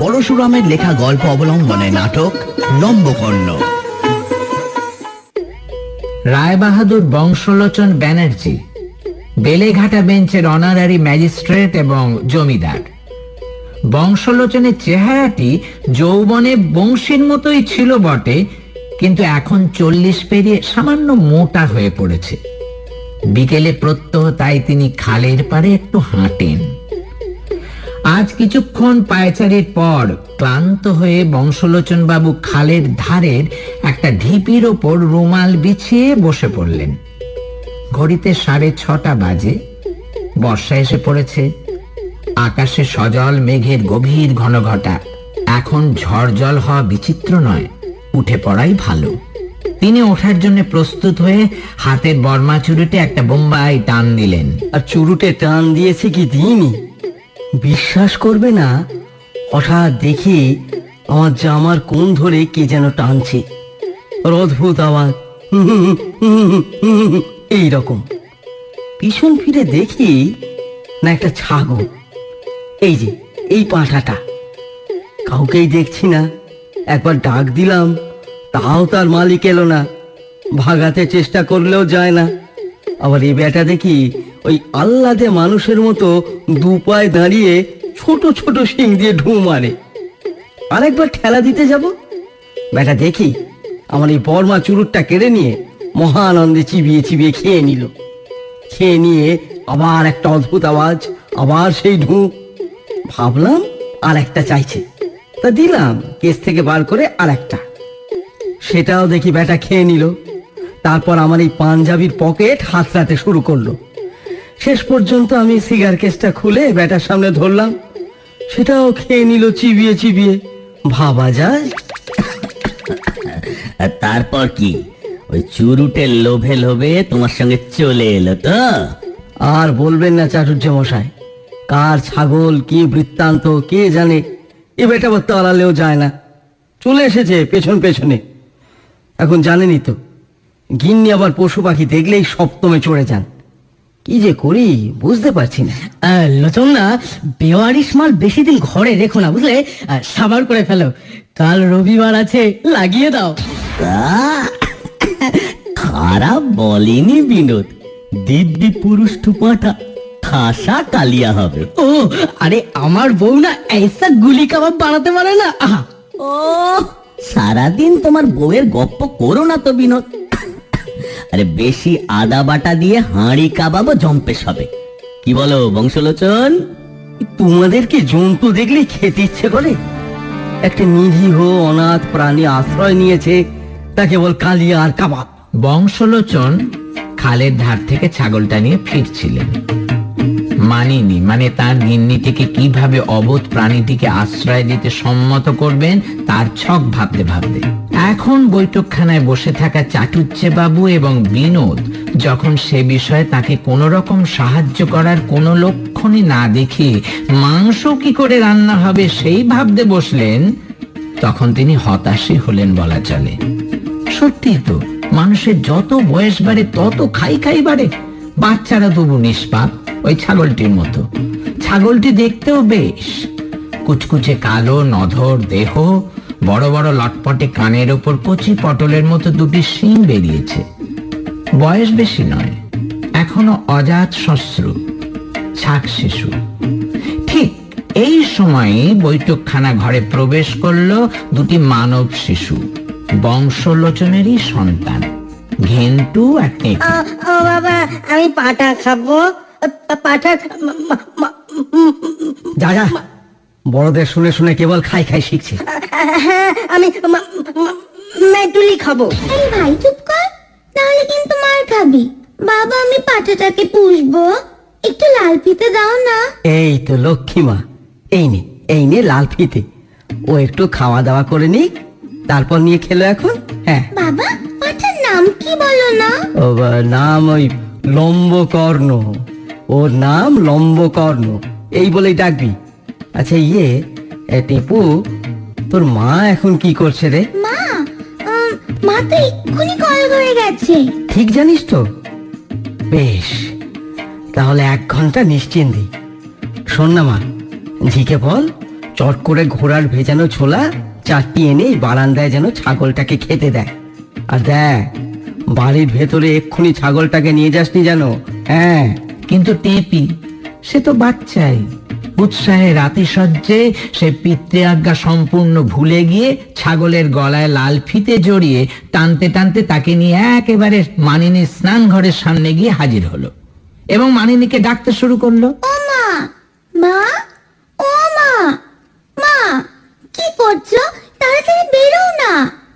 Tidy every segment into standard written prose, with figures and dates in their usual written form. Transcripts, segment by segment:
পরশুরামের লেখা গল্প অবলম্বনে নাটক লম্বকর্ণ। রায়বাহাদুর বংশলোচন ব্যানার্জি বেলেঘাটা বেঞ্চের অনারারি ম্যাজিস্ট্রেট এবং জমিদার। বংশলোচনের চেহারাটি যৌবনে বংশীর মতোই ছিল বটে, কিন্তু এখন 40 পেরিয়ে সামান্য মোটা হয়ে পড়েছে। বিকেলে প্রত্যহ তাই তিনি খালের পাড়ে একটু হাঁটেন। আজ কিছুক্ষণ পায়চারির পর ক্লান্ত হয়ে বংশলোচন বাবু খালের ধারের একটা ঢিপির ওপর রুমাল বিছিয়ে বসে পড়লেন। ঘড়িতে 6:30 বাজে। বর্ষা এসে পড়েছে। আকাশে সজল মেঘের গভীর ঘনঘটা। এখন ঝড় জল হওয়া বিচিত্র নয়, উঠে পড়াই ভালো। তিনি ওঠার জন্য প্রস্তুত হয়ে হাতের বর্মা চুরুটে একটা বোম্বাই টান দিলেন। আর চুরুটে টান দিয়েছে কি দিইনি বিশ্বাস করবে না, হঠাৎ দেখি আমার জামার কোণ ধরে কে যেন টানছে। অদ্ভুত আওয়াজ, এইরকম। পিছন ফিরে দেখি না একটা ছাগল, এই যে এই পাঁঠাটা। কাউকেই দেখছি না। একবার ডাক দিলাম, তাও তার মালিক এলো না। ভাগাতে চেষ্টা করলেও যায় না। আবার এই বেটা দেখি ওই আহ্লাদে মানুষের মতো দু পায়ে দাঁড়িয়ে ছোট ছোট শিং দিয়ে ঢু মারে। আরেকবার ঠেলা দিতে যাব, বেটা দেখি আমার এই বর্মা চুরুটটা কেড়ে নিয়ে মহানন্দে চিবিয়ে চিবিয়ে খেয়ে নিল। খেয়ে নিয়ে আবার একটা অদ্ভুত আওয়াজ, আবার সেই ঢু। ভাবলাম আর একটা চাইছে, তা দিলাম কেস থেকে বার করে আর একটা। সেটাও দেখি বেটা খেয়ে নিল। তারপর আমার এই পাঞ্জাবির পকেট হাতড়াতে শুরু করলো। শেষ পর্যন্ত আমি সিগার কেসটা খুলে বেটার সামনে ধরলাম, সেটাও খেয়ে নিল চিবিয়ে চিবিয়ে। ভাবা যায়? তারপর কি ওই চুরুটের লোভে লোভে তোমার সঙ্গে চলে এলো তো? আর বলবেন না চাটুর্য মশাই, কার ছাগল কি বৃত্তান্ত কে জানে। এ বেটা আবার তাড়ালেও যায় না, চলে এসেছে পেছন পেছনে। এখন জানেনই তো, গিন্নি আবার পশু পাখি দেখলেই সপ্তমে চড়ে যান। কি যে করি বুঝতে পারছি না। লোচন না, বেওয়ারিশ মাল বেশি দিন ঘরে রেখো না, বুঝলে? সাবার করে ফেলো। কাল রবিবার আছে, লাগিয়ে দাও। খারাপ বলেনি বিনোদ, দিব্যি পুরুষ টুপাটা খাসা কালিয়া হবে। ও আরে, আমার বউ না ऐसा গুলি কাবাব বানাতে পারে না। ও সারাদিন তোমার বউয়ের গপ্প করো না তো বিনোদ। আরে বেশি আদা বাটা দিয়ে হাঁড়ি কাবাবও জম্পেশ হবে। কি বলো বংশলোচন? তোমাদের কি জন্তু দেখলে খেতে ইচ্ছে করে? একটা নিরীহ অনাথ প্রাণী আশ্রয় নিয়েছে, তাকে বল কালিয়া আর কাবাব। বংশলোচন খালের ধার থেকে ছাগলটা নিয়ে ফিরছিলেন। মানিনি, মানে তার গিন্নিটিকে কিভাবে অবোধ প্রাণীটিকে আশ্রয় দিতে সম্মত করবেন তার ছক ভাবতে ভাবতে এখন বৈঠকখানায় বসে থাকা চাটুজ্জে বাবু এবং বিনোদ যখন সে বিষয়ে তাকে কোন রকম সাহায্য করার কোনো লক্ষণই না দেখে মাংস কি করে রান্না হবে সেই ভাবতে বসলেন, তখন তিনি হতাশই হলেন বলা চলে। সত্যি তো, মানুষের যত বয়স বাড়ে তত খাই খাই বাড়ে। বাচ্চারা তবু নিষ্পাপ, ওই ছাগলটির মতো। ছাগলটি দেখতেও বেশ, কুচকুচে কালো নধর দেহ, বড় বড় লটপটে কানের ওপর কচি পটলের মতো দুটি শিং বেরিয়েছে। বয়স বেশি নয়, এখনো অজাত শ্বশ্রু, ছাক শিশু। ঠিক এই সময়ে বৈঠকখানা ঘরে প্রবেশ করলো দুটি মানব শিশু, বংশলোচনেরই সন্তান, ঘেন্টু আর টেকু। ও বাবা, আমি পাটা খাবো। পাটা যা যা, বড়দের শুনে শুনে কেবল খাই খাই শিখছে। হ্যাঁ, আমি মেটুলি খাবো। আরে ভাই চুপ কর, তাহলে কিন্তু মার খাবি। বাবা, আমি পাঠাটাকে পুষবো, একটু লাল ফিতে দাও না। এই তো লক্ষ্মীমা, এই নে লাল ফিতে। ও একটু খাওয়া দাওয়া করে নিক, তারপর নিয়ে খেলো এখন। হ্যাঁ বাবা, পাঠার নাম কি বলো না? ও নাম ওই লম্বকর্ণ, ওর নাম লম্বকর্ণ, এই বলেই ডাকবি। আচ্ছা টিপু, তোর মা এখন কি করছে রে? মা মা তো এক্ষুনি কল করে গেছে। ঠিক জানিস তো? বেশ, তাহলে 1 ঘন্টা নিশ্চিন্তি। শোন না মা, ঝিকে বল চট করে ঘোড়ার ভেজানো ছোলা 4টি এনে বারান্দায় যেন ছাগলটাকে খেতে দেয়। আর দেখ, বাড়ির ভেতরে এক্ষুনি ছাগলটাকে নিয়ে যাসনি যেন। হ্যাঁ, কিন্তু টেপি সে তো বাচ্চাই। উৎসাহে রাতিসজ্জে সে পিতৃ আজ্ঞা সম্পূর্ণ ভুলে গিয়ে ছাগলের গলায় লাল ফিতে জড়িয়ে টানতে টানতে তাকে নিয়ে একেবারে মানিনীর স্নান ঘরের সামনে গিয়ে হাজির হলো এবং মানিনীকে ডাকতে শুরু করলো। ও মা, মা, ও মা, মা, কি করছো? তাড়াতাড়ি বেরো না।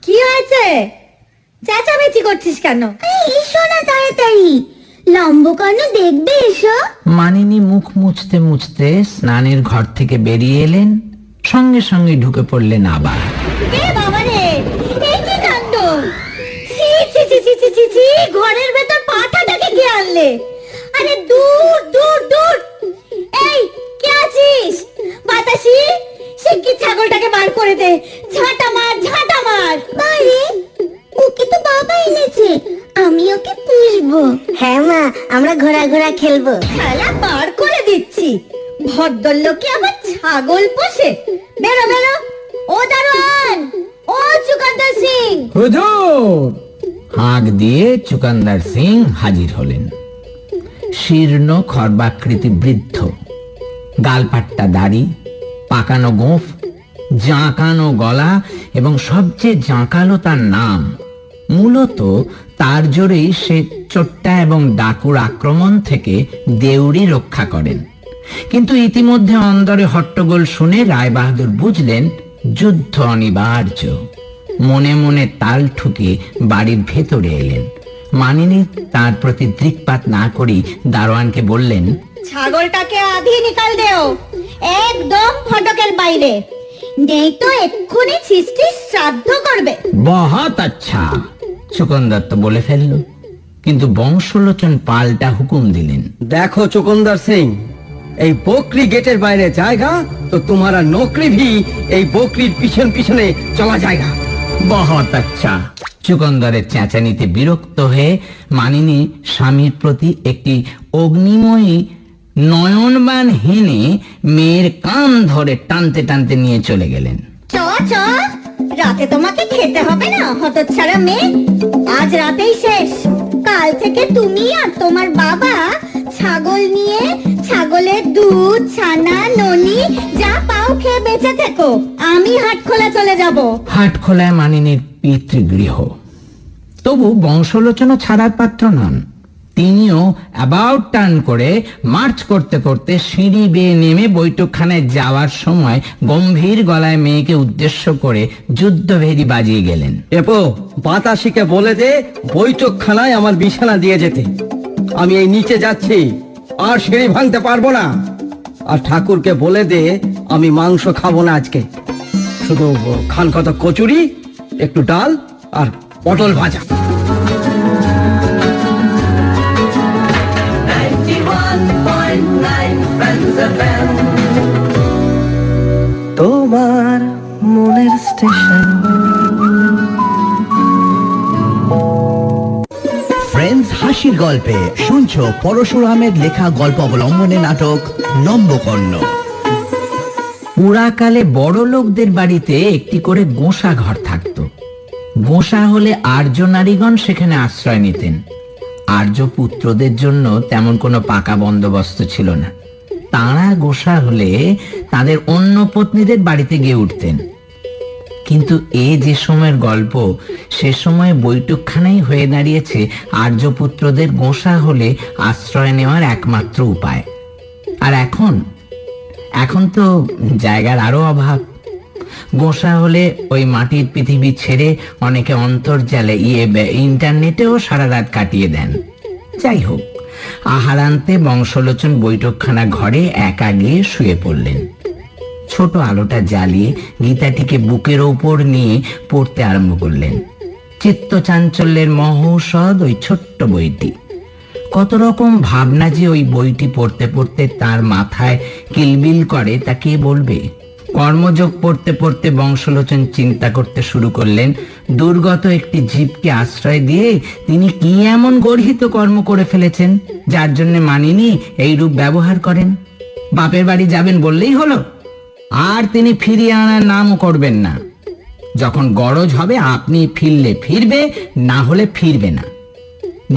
কি হয়েছে? চেঁচামেচি করছিস কেন? এসো না তাড়াতাড়ি, লম্বকর্ণ দেখবে, এসো। মানিনী মুখ মুছতে মুছতে স্নানের ঘর থেকে বেরিয়ে এলেন, সঙ্গে সঙ্গে ঢুকে পড়লেন আবার। এ বাবা রে, এই কি কাণ্ড! ছি ছি ছি ছি ছি ছি ছি, ঘরের ভেতর পাঠাটাকে কে আনলে? আরে দূর দূর দূর! এই, কে আছিস? বাতাসি, শিগগির ছাগলটাকে বার করে দে। ঝাঁটা মার, ঝাঁটা মার! আরে, ওকে তো বাবা এনেছে, আমি ওকে পুষবো। হ্যাঁ মা, আমরা ঘোড়া ঘোড়া খেলবো। খেলা বার করে দিচ্ছি। ভদ্রলোকে আবার ছাগল পোষে। বেরো বেরো! ও দারোয়ান, ও চুকান্দার সিং! হুজুর! হাঁক দিয়ে চুকান্দার সিং হাজির হলেন। শীর্ণ খর্বাকৃতি বৃদ্ধ, গালপাট্টা দাড়ি, পাকানো গোঁফ, জাঁকানো গলা এবং সবচেয়ে জাঁকালো তার নাম। মূলত তার জোরেই সে চোট্টা এবং ডাকুর আক্রমণ থেকে দেউড়ি রক্ষা করেন। কিন্তু ইতিমধ্যে অন্দরে হট্টগোল শুনে রায়বাহাদুর বুঝলেন যুদ্ধ অনিবার্য। মনে মনে তাল ঠুকে বাড়ির ভেতরে এলেন। মানিনী তার প্রতি দৃকপাত না করি দারোয়ানকে বললেন, ছাগলটাকে আধি নিকাল দেও, একদম ফটকের বাইরে, নেই তো এক্ষুনি সৃষ্টির শ্রাদ্ধ করবে। বহুত আচ্ছা, চুকন্দার তো বলে ফেলল। কিন্তু বংশলোচন পাল্টা হুকুম দিলেন, দেখো চুকন্দার সিং, এই বকরি গেটের বাইরে জায়গা তো তোমারা নকরি ভি এই বকরির পিছন পিছনে চলা জায়গা। বহুত আচ্ছা। চুকন্দারের চেঁচানিতে বিরক্ত হয়ে মানিনী স্বামীর প্রতি একটি অগ্নিময়ী নয়নবান হেনে মেয়ের কান ধরে টানতে টানতে নিয়ে চলে গেলেন। চ চ, রাতে তোমাকে খেতে হবে না হতচ্ছাড়া মেয়ে। আজ রাতেই শেষ। কাল থেকে তুমি আর তোমার বাবা ছাগল নিয়ে ছাগলের দুধ, ছানা, ননি যা পাও খেয়ে বেঁচে থেকো। আমি হাটখোলা চলে যাব। হাটখোলায় মানিনীর পিতৃগৃহ। তবু বংশলোচনা ছাড়ার পাত্র নন। তিনিও অ্যাবাউট টার্ন করে মার্চ করতে করতে সিঁড়ি বেয়ে নেমে বৈঠকখানায় যাওয়ার সময় গম্ভীর গলায় মেয়েকে উদ্দেশ্য করে যুদ্ধভেরি বাজিয়ে গেলেন। এপো, বাতাসিকে বলে দে বৈঠকখানায় আমার বিছানা দিয়ে যেতে। আমি এই নিচে যাচ্ছি, আর সিঁড়ি ভাঙতে পারবো না। আর ঠাকুরকে বলে দে আমি মাংস খাবো না আজকে, শুধু খান কত কচুরি, একটু ডাল আর পটল ভাজা। তোমার মনের স্টেশন। ফ্রেন্ডস হাসির গল্পে শুনছো পরশুরামের লেখা গল্প অবলম্বনে নাটক লম্বকর্ণ। পুরাকালে বড় লোকদের বাড়িতে একটি করে গোঁসা ঘর থাকত। গোঁসা হলে আর্য নারীগণ সেখানে আশ্রয় নিতেন। আর্য পুত্রদের জন্য তেমন কোনো পাকা বন্দোবস্ত ছিল না। তাঁরা গোঁসা হলে তাদের অন্য পত্নীদের বাড়িতে গিয়ে উঠতেন। কিন্তু এ যে সময়ের গল্প, সে সময় বৈঠকখানাই হয়ে দাঁড়িয়েছে আর্যপুত্রদের গোঁসা হলে আশ্রয় নেওয়ার একমাত্র উপায়। আর এখন তো জায়গার আরো অভাব। গোঁসা হলে ওই মাটির পৃথিবী ছেড়ে অনেকে অন্তর্জালে ইন্টারনেটেও সারা রাত কাটিয়ে দেন। যাই হোক, আহারান্তে বংশলোচন বৈঠকখানা ঘরে একা গিয়ে শুয়ে পড়লেন। ছোট আলোটা জ্বালিয়ে গীতাটিকে বুকের ওপর নিয়ে পড়তে আরম্ভ করলেন। চিত্ত চাঞ্চল্যের মহৌষধ ওই ছোট্ট বইটি। কত রকম ভাবনা যে ওই বইটি পড়তে পড়তে তার মাথায় কিলবিল করে তা কে বলবে। কর্মযোগ পড়তে পড়তে বংশলোচন চিন্তা করতে শুরু করলেন, দুর্গত একটি জীবকে আশ্রয় দিয়ে তিনি কি এমন গর্হিত কর্ম করে ফেলেছেন যার জন্য মানিনী এই রূপ ব্যবহার করেন। বাপের বাড়ি যাবেন বললেই হলো। আর তিনি ফিরিয়ে আনার নামও করবেন না। যখন গরজ হবে আপনি ফিরলে ফিরবে, না হলে ফিরবে না।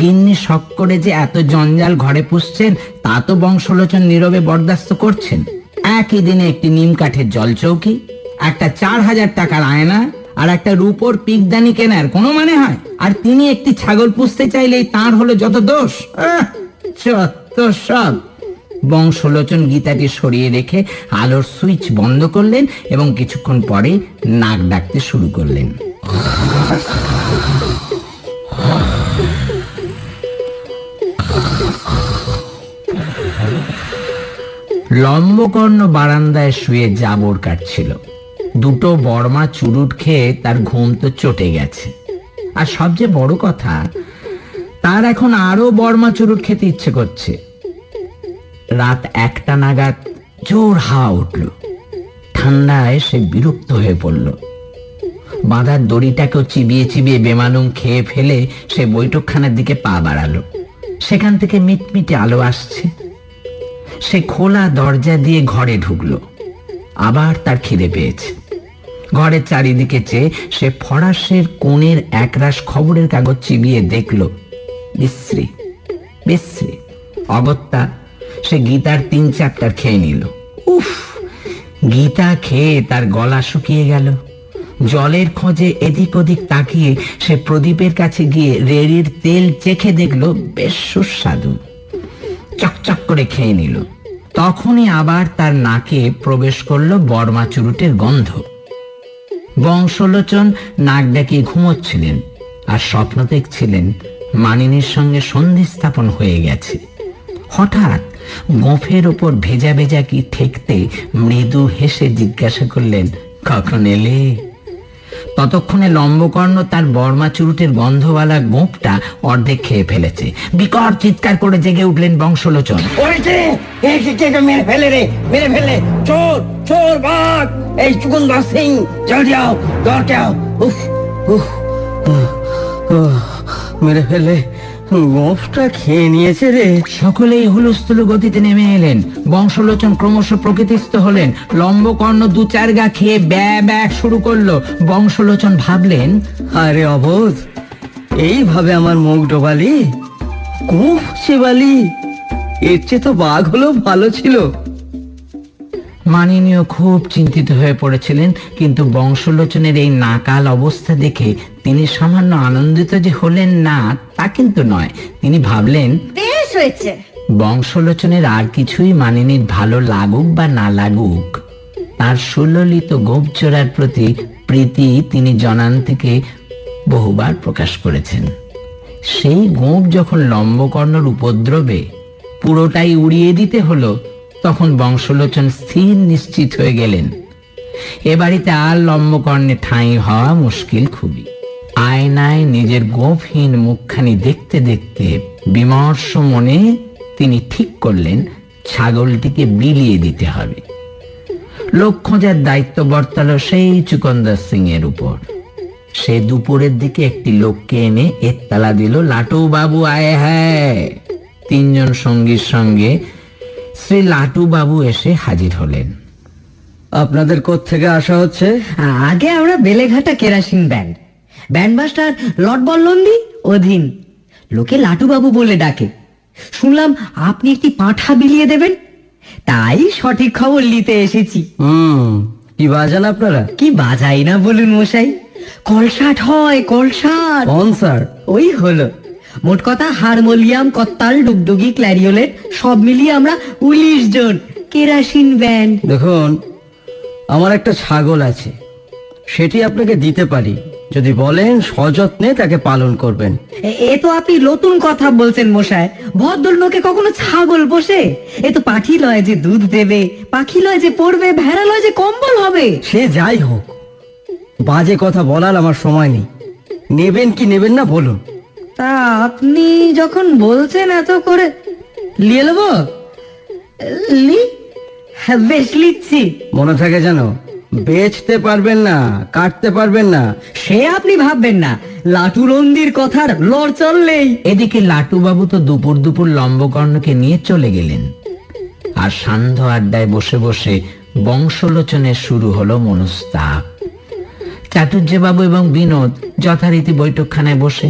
গিন্নি শখ করে যে এত জঞ্জাল ঘরে পুষছেন তা তো বংশলোচন নীরবে বরদাস্ত করছেন। একই দিনে একটি নিম কাঠের জলচৌকি, একটা 4000 টাকার আয়না আর একটা রূপোর পিকদানি কেনার কোনো মানে হয়? আর তিনি একটি ছাগল পুষতে চাইলেই তার হলো যত দোষ। যত সব। বংশলোচন গীতাটি সরিয়ে রেখে আলোর সুইচ বন্ধ করলেন এবং কিছুক্ষণ পরে নাক ডাকতে শুরু করলেন। লম্বকর্ণ বারান্দায় শুয়ে জাবর কাটছিল। দুটো বর্মা চুরুট খেয়ে তার ঘুম তো চটে গেছে, আর সবচেয়ে বড় কথা, তার এখন আরো বর্মা চুরুট খেতে ইচ্ছে করছে। রাত 1টা নাগাদ জোর হাওয়া উঠল। ঠান্ডায় সে বিরক্ত হয়ে পড়ল। বাঁধার দড়িটাকেও চিবিয়ে চিবিয়ে বেমালুম খেয়ে ফেলে সে বৈঠকখানার দিকে পা বাড়ালো। সেখান থেকে মিটমিটে আলো আসছে। সে খোলা দরজা দিয়ে ঘরে ঢুকলো। আবার তার খিদে পেয়েছে। ঘরের চারিদিকে চেয়ে সে ফরাসের কোণের একরাশ খবরের কাগজ চিবিয়ে দেখল বিশ্রী বিশ্রী। অগত্যা সে গীতার 3 চ্যাপ্টার খেয়ে নিল। উফ, গীতা খেয়ে তার গলা শুকিয়ে গেল। জলের খোঁজে এদিক ওদিক তাকিয়ে সে প্রদীপের কাছে গিয়ে রেড়ির তেল চেখে দেখল বেশ সুস্বাদু। চকচক করে খেয়ে নিল। তখনই আবার তার নাকে প্রবেশ করলো বর্মা চুরুটের গন্ধ। বংশলোচন নাক ডাকিয়ে ঘুমোচ্ছিলেন আর স্বপ্ন দেখছিলেন মানিনীর সঙ্গে সন্ধি স্থাপন হয়ে গেছে। হঠাৎ গোঁফের ওপর ভেজা ভেজা কি ঠেকতে মৃদু হেসে জিজ্ঞাসা করলেন, কখন এলে? ততক্ষণে লম্বকর্ণ তার বর্মা চুরুটের গন্ধওয়ালা গোঁফটা অর্ধেক খেয়ে ফেলেছে। বিকট চিৎকার করে জেগে উঠলেন বংশলোচন। মেরে ফেলে রে, মেরে ফেলে! চোর, চোর, বাঘ! এই চুকুন্দর সিং, জলদি আও, দরকে আও! উফ উফ, মেরে ফেলে! গোঁফটা খেয়ে নিয়েছে রে। সকলেই হুলস্থুল গতিতে নেমে এলেন। বংশলোচন ক্রমশ প্রকৃতিস্থ হলেন। লম্বকর্ণ 2-4 গা খেয়ে ব্যা ব্যা শুরু করলো। বংশলোচন ভাবলেন, আরে অবোধ, এইভাবে আমার মুখ ডোবালি, গোঁফ চেবালি, এর চেয়ে তো বাঘ হলেও ভালো ছিল। মানিনীও খুব চিন্তিত হয়ে পড়েছিলেন, কিন্তু বংশলোচনের এই নাকাল অবস্থা দেখে তিনি সামান্য আনন্দিত যে হলেন না তা কিন্তু নয়। তিনি ভাবলেন, বেশ হয়েছে। বংশলোচনের আর কিছুই মানিনীর ভালো লাগুক বা না লাগুক, তার সুললিত গোপচোরার প্রতি প্রীতি তিনি জনান থেকে বহুবার প্রকাশ করেছেন। সেই গোপ যখন লম্বকর্ণর উপদ্রবে পুরোটাই উড়িয়ে দিতে হলো, তখন বংশলোচন স্থির নিশ্চিত হয়ে গেলেন এ বাড়িতে আর লম্বকর্ণে ঠাঁই হওয়া মুশকিল খুবই। আয়নায় নিজের গোপহীন মুখখানি দেখতে দেখতে বিমর্ষ মনে তিনি ঠিক করলেন ছাগলটিকে বিলিয়ে দিতে হবে। লোক খোঁজার দায়িত্ব বর্তালো সেই চুকন্দর সিং এর উপর। সে দুপুরের দিকে একটি লোককে এনে এত্তালা দিল, লাটু বাবু আয়ে হ্যায়। 3 জন সঙ্গীর সঙ্গে শ্রী লাটু বাবু এসে হাজির হলেন। আপনাদের কোত্থেকে আসা হচ্ছে? আগে আমরা Beleghata kerosene band master lord বল্লন্দি অধীন। লোকে লাটু বাবু বলে ডাকে। শুনলাম আপনি একটি পাঁঠা বিলিয়ে দেবেন, তাই সঠিক খবর নিতে এসেছি। কি বাজান আপনারা? কি বাজাই না বলুন মশাই, কলসাট হয়, কলসাট। কনসার্ট? ওই হলো। মোট কথা হারমোনিয়াম, কত্তাল, ডুগডুগি, ক্ল্যারিওলেট সব মিলিয়ে আমরা 19 জন কেরাসিন ব্যান্ড। দেখুন, আমার একটা ছাগল আছে, সেটি আপনাকে দিতে পারি যদি বলেন সযত্নে তাকে পালন করবেন। এ তো আপনি নতুন কথা বলছেন মশাই। ভদ্রলোকে কখনো ছাগল পোষে? এ তো পাখি লয় যে দুধ দেবে, পাখি লয় যে পড়বে, ভেড়া লয় যে কম্বল হবে। সে যাই হোক, বাজে কথা বলার আমার সময় নেই। নেবেন কি নেবেন না বলুন। তা আপনি যখন বলছেন এত করে, নিয়ে নেবো। হ্যাঁ, বেশ লিখছি। মনে থাকে যেন, বেচতে পারবেন না, কাটতে পারবেন না। সে আপনি ভাববেন না, লাটু নন্দীর কথার লড় চললেই। এদিকে লাটু বাবু তো দুপুর দুপুর লম্বকর্ণকে নিয়ে চলে গেলেন। আর সান্ধ্য আড্ডায় বসে বসে বংশলোচনের শুরু হলো মনস্তাপ। চাটুর্যবাবু এবং বিনোদ যথারীতি বৈঠকখানায় বসে।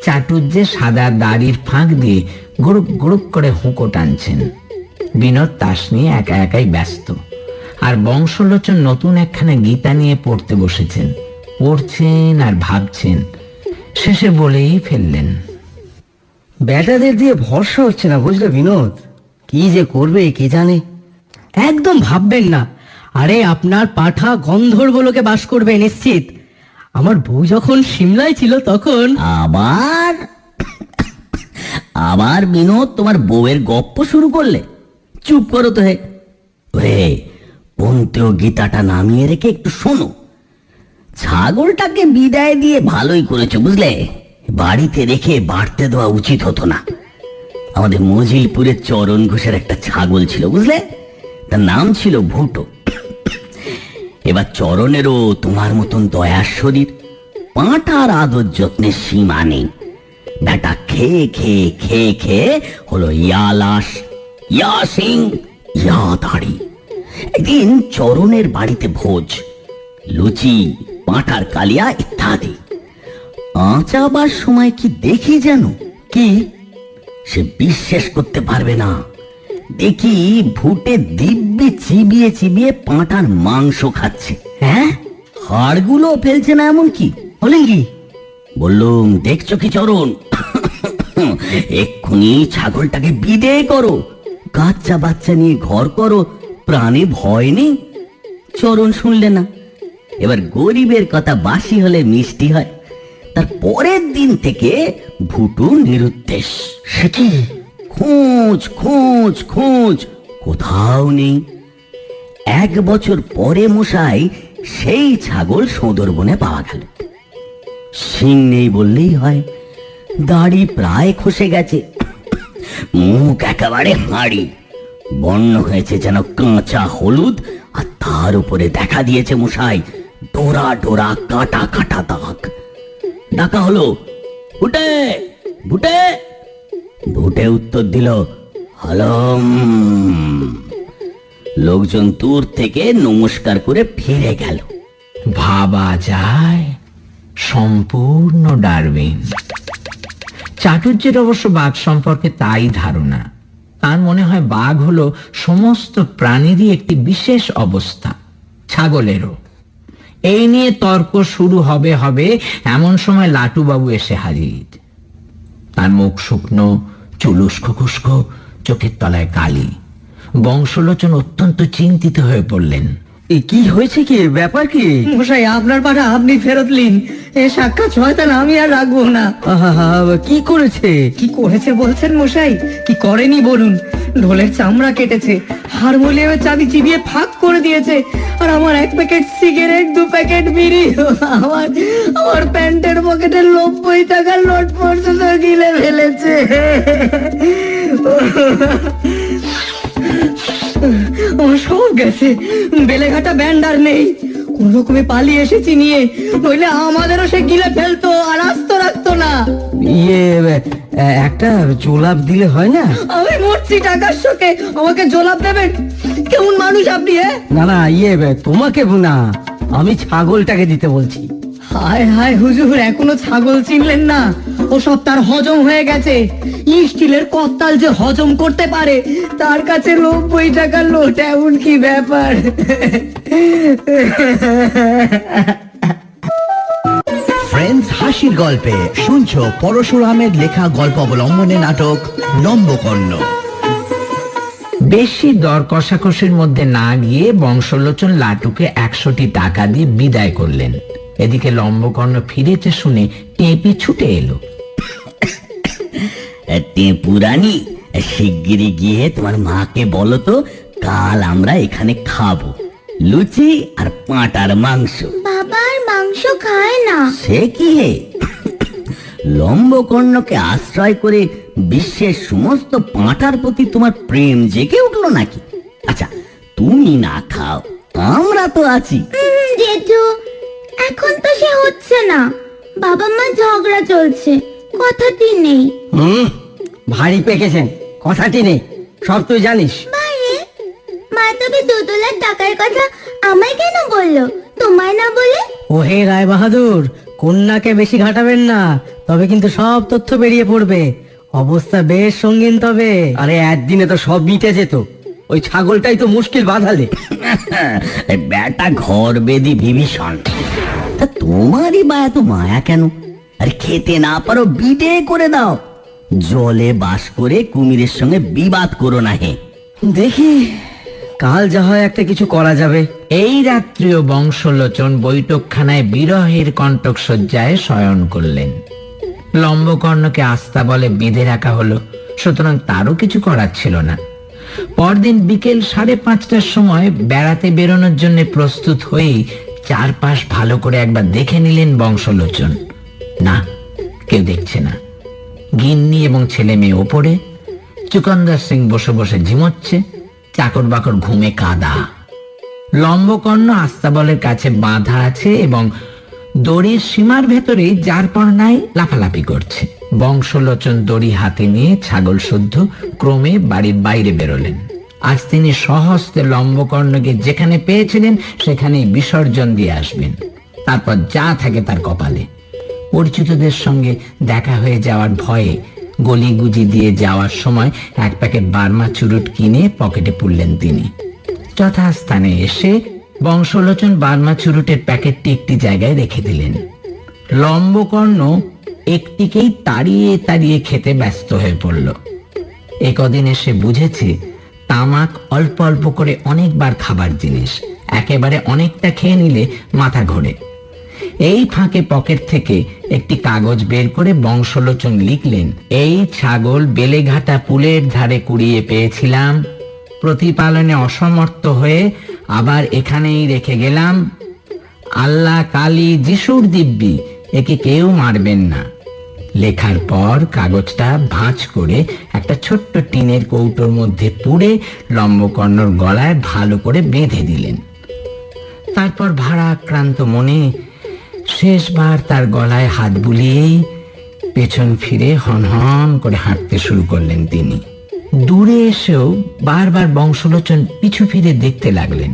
চাটুর্যে সাদা দাড়ির ফাঁক দিয়ে গুড়ুক গুড়ুক করে হুঁকো টানছেন। বিনোদ তাস নিয়ে একা একাই ব্যস্ত, আর বংশলোচন নতুন একখানা গীতা নিয়ে পড়তে বসেছেন। পড়ছেন আর ভাবছেন, শেষে বলেই ফেললেন, বেটাদের দিয়ে ভরসা হচ্ছে না, বুঝলে বিনোদ? কি যে করবে কে জানে। একদম ভাববেন না। আরে আপনার পাঠা গন্ধর্ব লোকে বাস করবে নিশ্চিত। আমার বউ যখন সিমলায় ছিল তখন আবার আবার বিনোদ তোমার বউয়ের গপ্প শুরু করলে? চুপ করো তো হে। ওরে, পন্থেও গীতাটা নামিয়ে রেখে একটু শোনো। ছাগলটাকে বিদায় দিয়ে ভালোই করেছো, বুঝলে? বাড়িতে রেখে বাড়তে দেওয়া উচিত হতো না। আমাদের মজিলপুরের চরণ ঘোষের একটা ছাগল ছিল, বুঝলে? তার নাম ছিল ভুটো। এবার চরণেরও তোমার মতন দয়ার শরীর, পাঁঠার আদর যত্নের সীমা নেই। বেটা খেয়ে খেয়ে খেয়ে খেয়ে হলো ইয়া লাশ, ইয়া সিং, ইয়া দাড়ি। একদিন চরণের বাড়িতে ভোজ, লুচি, পাঁঠার কালিয়া ইত্যাদি। আঁচাবার সময় কি দেখি যেন, কি সে বিশ্বাস করতে পারবে না, দেখি ভুটে দিব্যি চিবিয়ে চিবিয়ে পাঁঠার মাংস খাচ্ছে। হ্যাঁ, হাড়গুলো ফেলছে না, এমন কি বলেন কি? বললুম, দেখছো কি চরণ? এক্ষুনি ছাগলটাকে বিদেয় করো, বাচ্চা বাচ্চা নিয়ে ঘর করো, প্রাণে ভয় নেই। চরণ শুনলে না। এবার গরিবের কথা বাসি হলে মিষ্টি হয়। তার পরের দিন থেকে ভুটু নিরুদ্দেশ। সে কি? খোঁজ খোঁজ খোঁজ, কোথাও নেই। 1 বছর পরে মশাই সেই ছাগল সুন্দরবনে পাওয়া গেল। শিং নেই বললেই হয়, দাড়ি প্রায় খসে গেছে, মুখ একেবারে হাঁড়ি, বর্ণ হয়েছে যেন কাঁচা হলুদ, আর তার উপরে দেখা দিয়েছে মশাই ডোরা ডোরা কাটা কাটা দাগ। ডাকা হলো, ভুটে ভুটে। ভুটে উত্তর দিল, হলম। লোকজন দূর থেকে নমস্কার করে ফিরে গেল। ভাবা যায় সম্পূর্ণ ডারউইন। চাটুর্যের অবশ্য বাঘ সম্পর্কে তাই ধারণা। তার মনে হয় বাঘ হলো সমস্ত প্রাণীরই একটি বিশেষ অবস্থা, ছাগলেরও। এই নিয়ে তর্ক শুরু হবে হবে এমন সময় লাটুবাবু এসে হাজির। তার মুখ শুকনো, চুল উস্কো খুস্কো, চোখের তলায় কালি। বংশলোচন অত্যন্ত চিন্তিত হয়ে পড়লেন। এ কি হয়েছে, কি ব্যাপার? কি মশাই, আপনার পাঠা আপনি ফেরত নিন। এ সাক্ষাৎ শয়তান আমি আর রাখবো না। আহা, কি করেছে? কি করেছে বলছেন মশাই? কি করেনি বলুন? ঢোলের চামড়া কেটেছে, হারমোনিয়ামের চাবি চিবিয়ে ফাঁক করে দিয়েছে, আর আমার 1 প্যাকেট সিগারেট, 2 প্যাকেট বিড়ি, আমার প্যান্টের পকেটের 90 টাকার নোট পর্যন্ত গিলে ফেলেছে। আমার সব গেছে, বেলেঘাটা ব্যান্ড আর নেই। কোন রকমে পালিয়ে এসেছি নিয়ে, নইলে আমাদেরও সে গিলে ফেলতো আর আস্ত রাখতো না। ইয়ে, একটা জোলাপ দিলে হয় না? আমি মরছি টাকার শোকে, আমাকে জোলাপ দেবেন? কেমন মানুষ আপনি? না না, ইয়ে তোমাকে না, আমি ছাগলটাকে দিতে বলছি। হায় হায় হুজুর, এখনো ছাগল চিনলেন না? ও সব তার হজম হয়ে গেছে। স্টিলের কত্তাল যে হজম করতে পারে, তার কাছে 90 টাকার নোট এমন কি ব্যাপার? ফ্রেন্ডস হাসির গল্পে শুনছো পরশুরামের লেখা গল্প অবলম্বনে নাটক লম্বকর্ণ। বেশি দর কষাকষির মধ্যে না গিয়ে বংশলোচন লাটুকে 100টি টাকা দিয়ে বিদায় করলেন। এদিকে লম্বকর্ণ ফিরেছে শুনে টেপি ছুটে এলো। পুরানি, শিগগিরই গিয়ে তোমার মাকে বলো তো, কাল আমরা এখানে খাবো লুচি আর পাঁঠার মাংস। বাবা আর মাংস খায় না। সে কি হে? লম্বকর্ণকে আশ্রয় করে বিশ্বের সমস্ত পাঁঠার প্রতি তোমার প্রেম জেগে উঠলো নাকি? আচ্ছা, তুমি না খাও, আমরা তো আছি। জেঠু, এখন তো সে হচ্ছে না। বাবা মা ঝগড়া চলছে, কথাটি নেই। ভারী পেকেছেন, কথাটি নেই, সব তুই জানিস। বাইরে মা তবে দোতলার টাকার কথা আমায় কেন বললো, তোমায় না বলে? ওহে রায় বাহাদুর, কন্যাকে বেশি ঘাটাবেন না, তবে কিন্তু সব তথ্য বেরিয়ে পড়বে। অবস্থা বেশ সঙ্গীন তবে। আরে একদিনে তো সব মিটে যেত, ওই ছাগলটাই তো মুশকিল বাঁধালে। বেটা ঘর বেদি বিভীষণ, তা তোমারই বা এত মায়া কেন? আরে খেতে না পারো বিদে করে দাও, জলে বাস করে কুমিরের সঙ্গে বিবাদ করো না হে। দেখি কাল যা হয় একটা কিছু করা যাবে। এই রাত্রিও বংশলোচন বৈঠকখানায় বিরহের কণ্টক শয্যায় শয়ন করলেন। লম্বকর্ণকে আস্থা বলে বেঁধে রাখা হলো, সুতরাং তারও কিছু করার ছিল না। পরদিন বিকেল 5:30টার সময় বেড়াতে বেরোনোর জন্য প্রস্তুত হয়েই চারপাশ ভালো করে একবার দেখে নিলেন বংশলোচন। না, কেউ দেখছে না। গিন্নি এবং ছেলে মেয়ে ওপরে, চুকন্দর সিং বসে বসে ঝিমোচ্ছে, চাকর বাকর ঘুমে কাদা। লম্বকর্ণ আস্তাবলের কাছে বাঁধা আছে এবং দড়ির সীমার ভেতরে যার পর নাই লাফালাফি করছে। বংশলোচন দড়ি হাতে নিয়ে ছাগল শুদ্ধ ক্রমে বাড়ির বাইরে বেরোলেন। আজ তিনি সহস্তে লম্বকর্ণকে যেখানে পেয়েছিলেন সেখানেই বিসর্জন দিয়ে আসবেন। তারপর যা থাকে তার কপালে। পরিচিতদের সঙ্গে দেখা হয়ে যাওয়ার ভয়ে গলিগুজি দিয়ে যাওয়ার সময় এক প্যাকেট বার্মা চুরুট কিনে পকেটে পুরলেন তিনি। যথাস্থানে এসে বংশলোচন বার্মা চুরুটের প্যাকেটটি একটি জায়গায় রেখে দিলেন। লম্বকর্ণ একটিকেই তাড়িয়ে তাড়িয়ে খেতে ব্যস্ত হয়ে পড়ল। একদিন এসে বুঝেছে তামাক অল্প অল্প করে অনেকবার খাবার জিনিস, একেবারে অনেকটা খেয়ে নিলে মাথা ঘোরে। এই ফাঁকে পকেট থেকে একটি কাগজ বের করে বংশলোচন লিখলেন, এই ছাগল বেলেঘাটা পুলের ধারে কুড়িয়ে পেয়েছিলাম, প্রতিপালনে অসমর্থ হয়ে আবার এখানেই রেখে গেলাম। আল্লাহ কালী যিশুর দিব্যি, একে কেউ মারবেন না। লেখার পর কাগজটা ভাঁজ করে একটা ছোট্ট টিনের কৌটোর মধ্যে পুড়ে লম্বকর্ণর গলায় ভালো করে বেঁধে দিলেন। তারপর ভারাক্রান্ত মনে শেষবার তার গলায় হাত বুলিয়েই পেছন ফিরে হনহন করে হাঁটতে শুরু করলেন তিনি। দূরে এসেও বারবার বংশলোচন পিছু ফিরে দেখতে লাগলেন।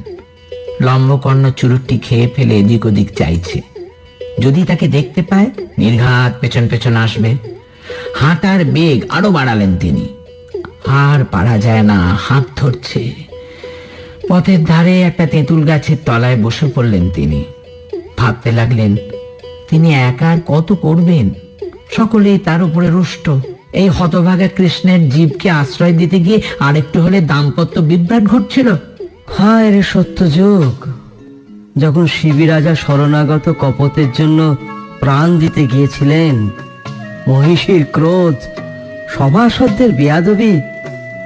লম্বকর্ণ চুরুটটি খেয়ে ফেলে এদিক ওদিক চাইছে, যদি তাকে দেখতে পায় নির্ঘাত পেছন পেছন আসবে। হাঁটার বেগ আরো বাড়ালেন তিনি। আর পারা যায় না, হাত ধরছে। পথের ধারে একটা তেঁতুল গাছের তলায় বসে পড়লেন তিনি। ভাবতে লাগলেন তিনি একা আর কত করবেন, সকলেই তার উপরে রুষ্ট। এই হতভাগা কৃষ্ণের জীবকে আশ্রয় দিতে গিয়ে আরেকটু হলে দাম্পত্য বিভ্রাট ঘটছিল। হায় রে সত্য যুগ, যখন শিবি রাজা শরণাগত কপতের জন্য প্রাণ দিতে গিয়েছিলেন, মহিষীর ক্রোধ, সভাসদদের বেয়াদবি,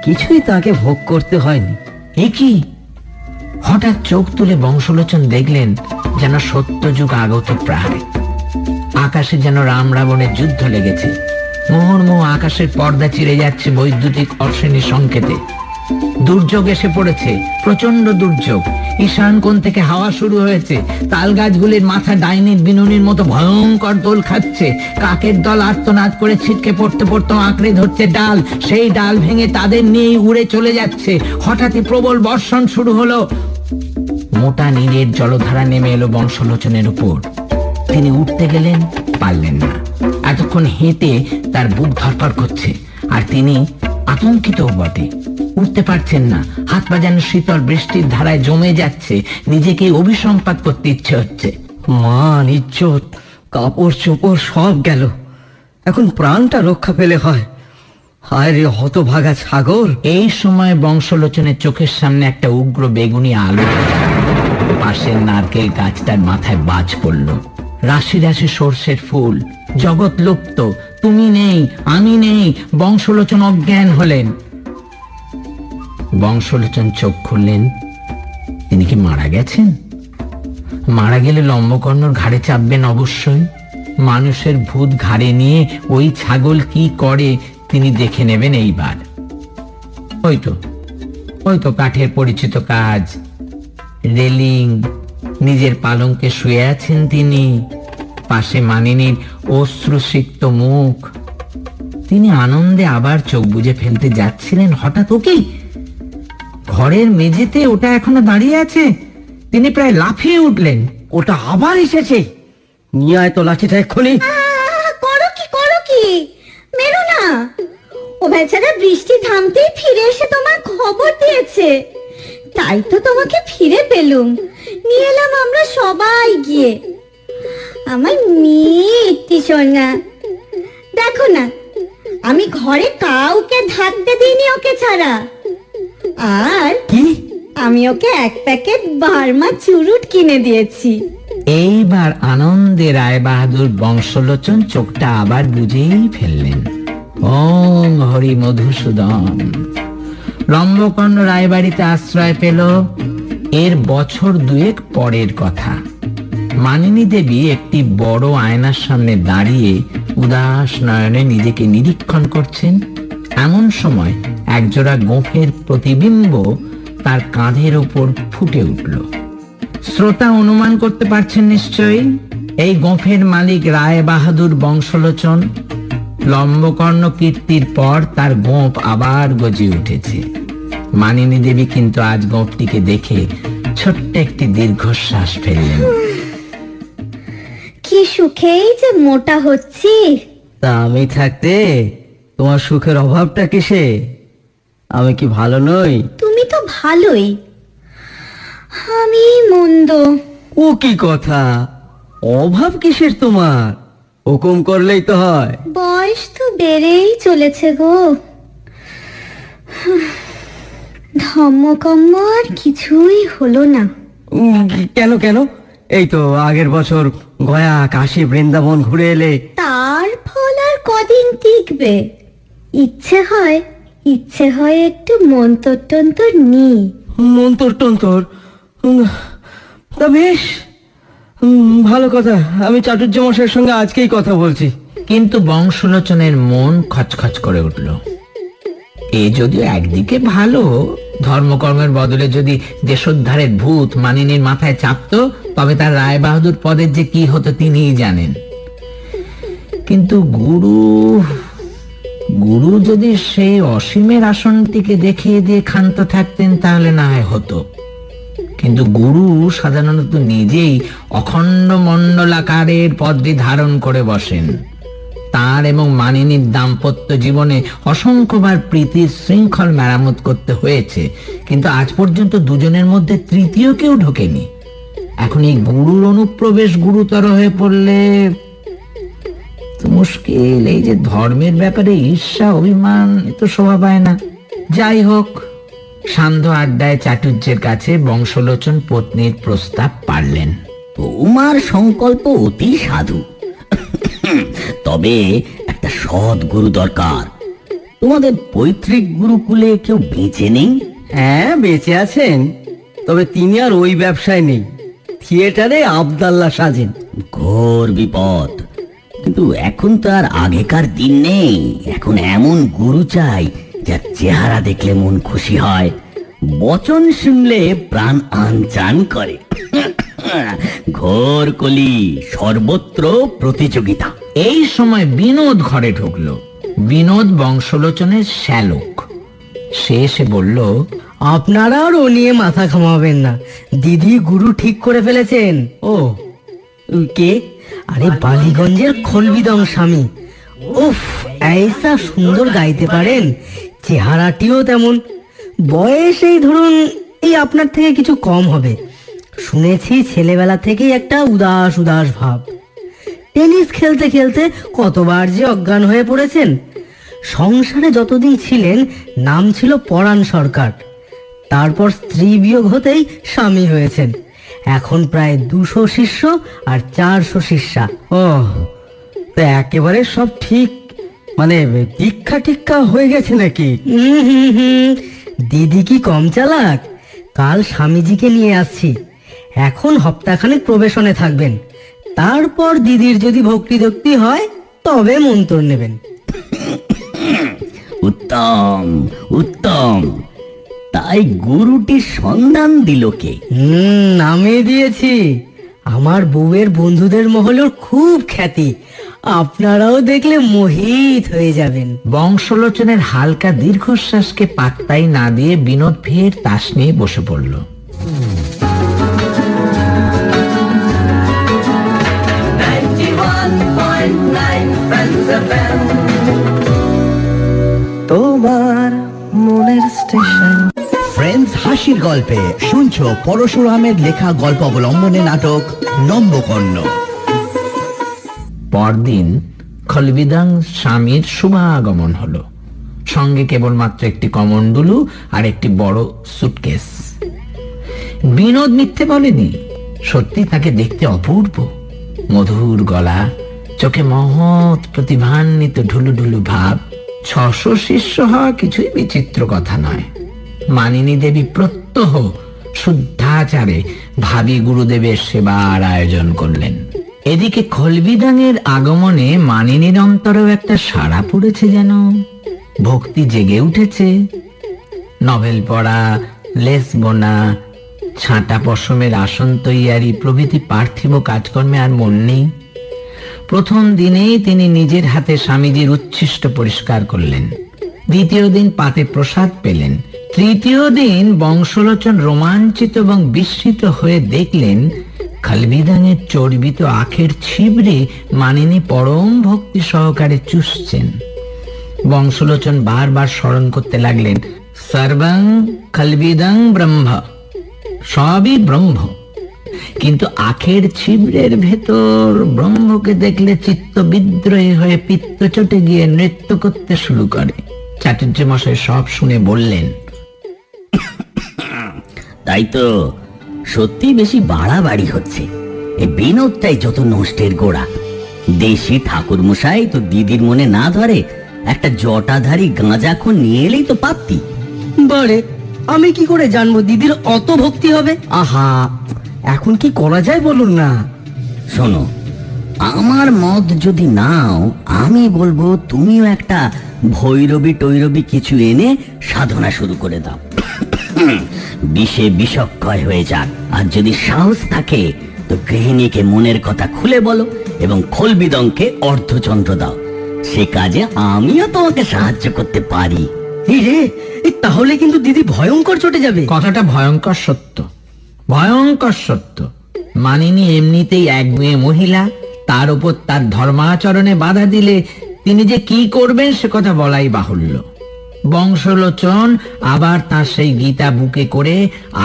কিছুই তাকে ভোগ করতে হয়নি। এ কি? হঠাৎ চোখ তুলে বংশলোচন দেখলেন যেন সত্যযুগ আগত প্রায়। আকাশে যেন রাম রাবণের যুদ্ধ লেগেছে। মুহুর্মুহু আকাশের পর্দা চিরে যাচ্ছে বৈদ্যুতিক অশ্বিনী সংকেতে। দুর্যোগ এসে পড়েছে, প্রচন্ড দুর্যোগ। ঈশান কোণ থেকে হাওয়া শুরু হয়েছে। তাল গাছগুলির মাথা ডাইনির বিনুনির মতো ভয়ঙ্কর দোল খাচ্ছে। কাকের দল আর্তনাদ করে ছিটকে পড়তে পড়তে আঁকড়ে ধরছে ডাল, সেই ডাল ভেঙে তাদের নিয়েই উড়ে চলে যাচ্ছে। হঠাৎই প্রবল বর্ষণ শুরু হলো। মোটা নীরের জলধারা নেমে এলো বংশলোচনের উপর। তিনি উঠতে গেলেন, পারলেন না। এতক্ষণ হেঁটে তার বুক ধরপড় করছে, আর তিনি আতঙ্কিত বটে। উঠতে পারছেন না, হাত পা যেন শীতল বৃষ্টির ধারায় জমে যাচ্ছে। নিজেকে অভিসম্পাত করতে ইচ্ছে হচ্ছে। মান, ইজ্জত, কাপড় চোপড় সব গেল, এখন প্রাণটা রক্ষা পেলে হয়। হায় রে হতভাগা ছাগল। এই সময় বংশলোচনের চোখের সামনে একটা উগ্র বেগুনি আলো। পাশের নারকেল গাছটার মাথায় বাজ পড়ল। রাশি রাশি সর্ষের ফুল। জগৎ লুপ্ত, তুমি নেই, আমি নেই। বংশলোচন অজ্ঞান হলেন। বংশলোচন চোখ খুললেন। তিনি কি মারা গেছেন? মারা গেলে লম্বকর্ণর ঘাড়ে চাপবেন অবশ্যই। মানুষের ভূত ঘাড়ে নিয়ে ওই ছাগল কি করে তিনি দেখে নেবেন এইবার। হয়তো কাঠের পরিচিত কাজ, রেলিং, নিজের পালঙ্কে শুয়ে আছেন তিনি। পাশে মানিনীর অশ্রুসিক্ত মুখ। তিনি আনন্দে আবার চোখ বুজে ফেলতে যাচ্ছিলেন, হঠাৎ ওকে ঘরের মেঝেতে ওটা এখনো দাঁড়িয়ে আছে। তিনি প্রায় লাফিয়ে উঠলেন। ওটা আবার এসেছে, নিয়ে আয় তো লাঠিটা এক্ষুনি। করো কি মেরো না। ও বেচারা বৃষ্টি থামতেই ফিরে এসে তোমার খবর দিয়েছে, তাই তো তোমাকে ফিরে পেলুম, নিয়ে এলাম আমরা সবাই গিয়ে। আমার মিষ্টি সোনা, দেখো না আমি ঘরে কাউকে থাকতে দিইনি ওকে ছাড়া। আর কি? আমি ওকে এক প্যাকেট বার্মা চুরুট কিনে দিয়েছি। এইবার আনন্দে রায়বাহাদুর বংশলোচন চোখটা আবার বুঝেই ফেললেন। ওম হরি মধুসূদন। লম্বকর্ণ রায়বাড়িতে আশ্রয় পেল এর বছর দুয়েক পরের কথা। মানিনী দেবী একটি বড় আয়নার সামনে দাঁড়িয়ে উদাস নয়নে নিজেকে নিরীক্ষণ করছেন। এমন সময় একজোড়া গোঁফের প্রতিবিম্ব তার কাঁধের ওপর ফুটে উঠল। শ্রোতা অনুমান করতে পারছেন নিশ্চয়ই, এই গোঁফের মালিক রায় বাহাদুর বংশলোচন। লম্বকর্ণ কীর্তির পর তার গোঁফ আবার গজে উঠেছে। মানিনী দেবী কিন্তু আজ গোঁফটিকে দেখে ছোট্ট একটি দীর্ঘশ্বাস ফেললেন। কি সুখেই যে মোটা হচ্ছি। তা আমি থাকতে তোমার সুখের অভাবটা কিসে? আমি কি ভালো নই? তুমি তো ভালোই, আমি মন্দ। ও কি কথা, অভাব কিসের তোমার? হুকুম করলেই তো হয়। বয়স তো বেড়েই চলেছে গো। ধম্মকম্ম আর কিছুই হলো না। কেন কেন? এই তো আগের বছর গয়া, কাশী, বৃন্দাবন ঘুরে এলে। তার ফল আর কদিন টিকবে? ইচ্ছে হয় একটু মন্তর টন্তর নি। মন্তর টন্তর? তা বেশ, ভালো কথা। আমি চাটুর্য মশাইয়ের সঙ্গে আজকেই কথা বলছি। কিন্তু বংশলোচনের মন খচখচ করে উঠল। এ যদিও একদিকে ভালো, ধর্মকর্মের বদলে যদি দেশোদ্ধারের ভূত মানিনীর মাথায় চাপতো তবে তার রায় বাহাদুর পদের যে কি হতো তিনিই জানেন। কিন্তু গুরু যদি সেই অসীমের আসনটিকে দেখিয়ে দিয়ে ক্ষান্ত থাকতেন তাহলে না হয় হতো। কিন্তু গুরু সাধারণত নিজেই অখণ্ড মণ্ডলাকারের পদটি ধারণ করে বসেন। তার এবং মানিনীর দাম্পত্য জীবনে অসংখ্যবার প্রীতির শৃঙ্খল মেরামত করতে হয়েছে, কিন্তু আজ পর্যন্ত দুজনের মধ্যে তৃতীয় কেউ ঢোকেনি। এখন এই গুরুর অনুপ্রবেশ গুরুতর হয়ে পড়লে তো মুশকিল। এই যে ধর্মের ব্যাপারে ঈর্ষা অভিমান, এ তো শোভা পায় না। যাই হোক, সান্ধ্য আড্ডায় চাটুর্যের কাছে বংশলোচন পত্নীর প্রস্তাব পারলেন। তোমার সংকল্প অতি সাধু, তবে একটা সৎ গুরু দরকার। তোমাদের পৈতৃক গুরুকুলে কেউ বেঁচে নেই? হ্যাঁ, বেঁচে আছেন, তবে তিনি আর ওই ব্যবসায় নেই। থিয়েটারে আবদাল্লা সাজেন। ঘোর বিপদ। কিন্তু এখন তো আর আগেকার দিন নেই। এখন এমন গুরু চাই যার চেহারা দেখলে মন খুশি হয়, বচন শুনলে প্রাণ আনচান করে। ঘোর কলি, সর্বত্র প্রতিযোগিতা। এই সময় বিনোদ ঘরে ঢুকলো। বিনোদ বংশলোচনের শ্যালক। সে এসে বলল, আপনারা আর ও নিয়ে মাথা ঘামাবেন না, দিদি গুরু ঠিক করে ফেলেছেন। ও কে? আরে বালিগঞ্জের খলবিদং স্বামী। উফ, এইসা সুন্দর গাইতে পারেন, চেহারাটিও তেমন। বয়স এই ধরুন এই আপনার থেকে কিছু কম হবে। শুনেছি ছেলেবেলা থেকেই একটা উদাস উদাস ভাব। টেনিস খেলতে খেলতে কতবার যে অজ্ঞান হয়ে পড়েছেন। সংসারে যতদিন ছিলেন নাম ছিল পরাণ সরকার। তারপর স্ত্রী বিয়োগ হতেই স্বামী হয়েছেন। এখন প্রায় 200 শিষ্য আর 400 শিষ্যা। ও, তা একেবারে সব ঠিক, মানে দীক্ষা টিক্ষা হয়ে গেছে নাকি? দিদি কি কম চালাক? কাল স্বামীজিকে নিয়ে আসছি। এখন হপ্তাখানেক প্রবেশনে থাকবেন, তারপর দিদির যদি ভক্তি দক্তি হয় তবে মন্ত্র নেবেন। উত্তম উত্তম। তাই গুরুটির সন্ধান দিল কে? নামে দিয়েছি, আমার বউয়ের বন্ধুদের মহলেও খুব খ্যাতি, আপনারাও দেখলে মোহিত হয়ে যাবেন। বংশলোচনের হালকা দীর্ঘশ্বাসকে পাত্তাই না দিয়ে বিনোদ ফের তাস নিয়ে বসে পড়ল। তোমার মনের স্টেশন। ফ্রেন্ডস হাসির গল্পে শুনছো পরশুরামের লেখা গল্প অবলম্বনে নাটক নম্বকর্ণ। পরদিন খলবিদাং স্বামীর শুভাগমন হলো। সঙ্গে কেবলমাত্র একটি কমণ্ডলু আর একটি বড় সুটকেস। বিনোদ মিথ্যে বলেনি, সত্যি তাকে দেখতে অপূর্ব। মধুর গলা, চোখে মহৎ প্রতিভান্বিত ঢুলু ঢুলু ভাব। 600 শিষ্য হওয়া কিছুই বিচিত্র কথা নয়। মানিনী দেবী প্রত্যহ শুদ্ধাচারে ভাবী গুরুদেবের সেবার আয়োজন করলেন। এদিকে খলবিদাঙের আগমনে মানিনীর অন্তরেও একটা সাড়া পড়েছে, যেন ভক্তি জেগে উঠেছে। নভেল পড়া, লেস বোনা, ছাঁটা পশমের আসন তৈয়ারি প্রভৃতি পার্থিব কাজকর্মে আর মন নেই। প্রথম দিনেই তিনি নিজের হাতে স্বামীজির উচ্ছিষ্ট পরিষ্কার করলেন। দ্বিতীয় দিন পাতে প্রসাদ পেলেন। তৃতীয় দিন বংশলোচন রোমাঞ্চিত এবং বিস্মিত হয়ে দেখলেন খলবিদাঙের চর্বিত আখের ছিবড়ে মানিনী পরম ভক্তি সহকারে চুষছেন। বংশলোচন বারবার স্মরণ করতে লাগলেন, সর্বং খলবিদাং ব্রহ্ম, সবই ব্রহ্ম। কিন্তু আখের ছিবড়ের ভেতর ব্রহ্মকে দেখলে চিত্ত বিদ্রোহী হয়ে পিত্ত চটে গিয়ে নৃত্য করতে শুরু করে। চাটুর্য মশাই সব শুনে বললেন, তাই তো, সত্যি বেশি বাড়াবাড়ি হচ্ছে। এই বিনোদটাই যত নষ্টের গোড়া। দেশি ঠাকুর মশাই তো দিদির মনে না ধরে একটা জটাধারী গাঁজাখোর নিয়ে এলেই তো পারতি। বারে, আমি কি করে জানবো দিদির অত ভক্তি হবে? আহা, এখন কি করা যায় বলুন না। শোনো, আমার মত যদি নাও, আমি বলবো তুমিও একটা ভৈরবী টৈরবী কিছু এনে সাধনা শুরু করে দাও। বিষে বিষক্ষয় হয়ে যাক। আর যদি সাহস থাকে তো গৃহিণীকে মনের কথা খুলে বলো এবং খলবিদংকে অর্ধচন্দ্র দাও। সে কাজে আমিও তোমাকে সাহায্য করতে পারি। এই রে, এই তাহলে কিন্তু দিদি ভয়ঙ্কর চটে যাবে। কথাটা ভয়ঙ্কর সত্য, ভয়ঙ্কর সত্য। মানিনী এমনিতেই একগুঁয়ে মহিলা, তার উপর তার ধর্মাচরণে বাধা দিলে তিনি যে কি করবেন সে কথা বলাই বাহুল্য। বংশলোচন আবার তার সেই গীতা বুকে করে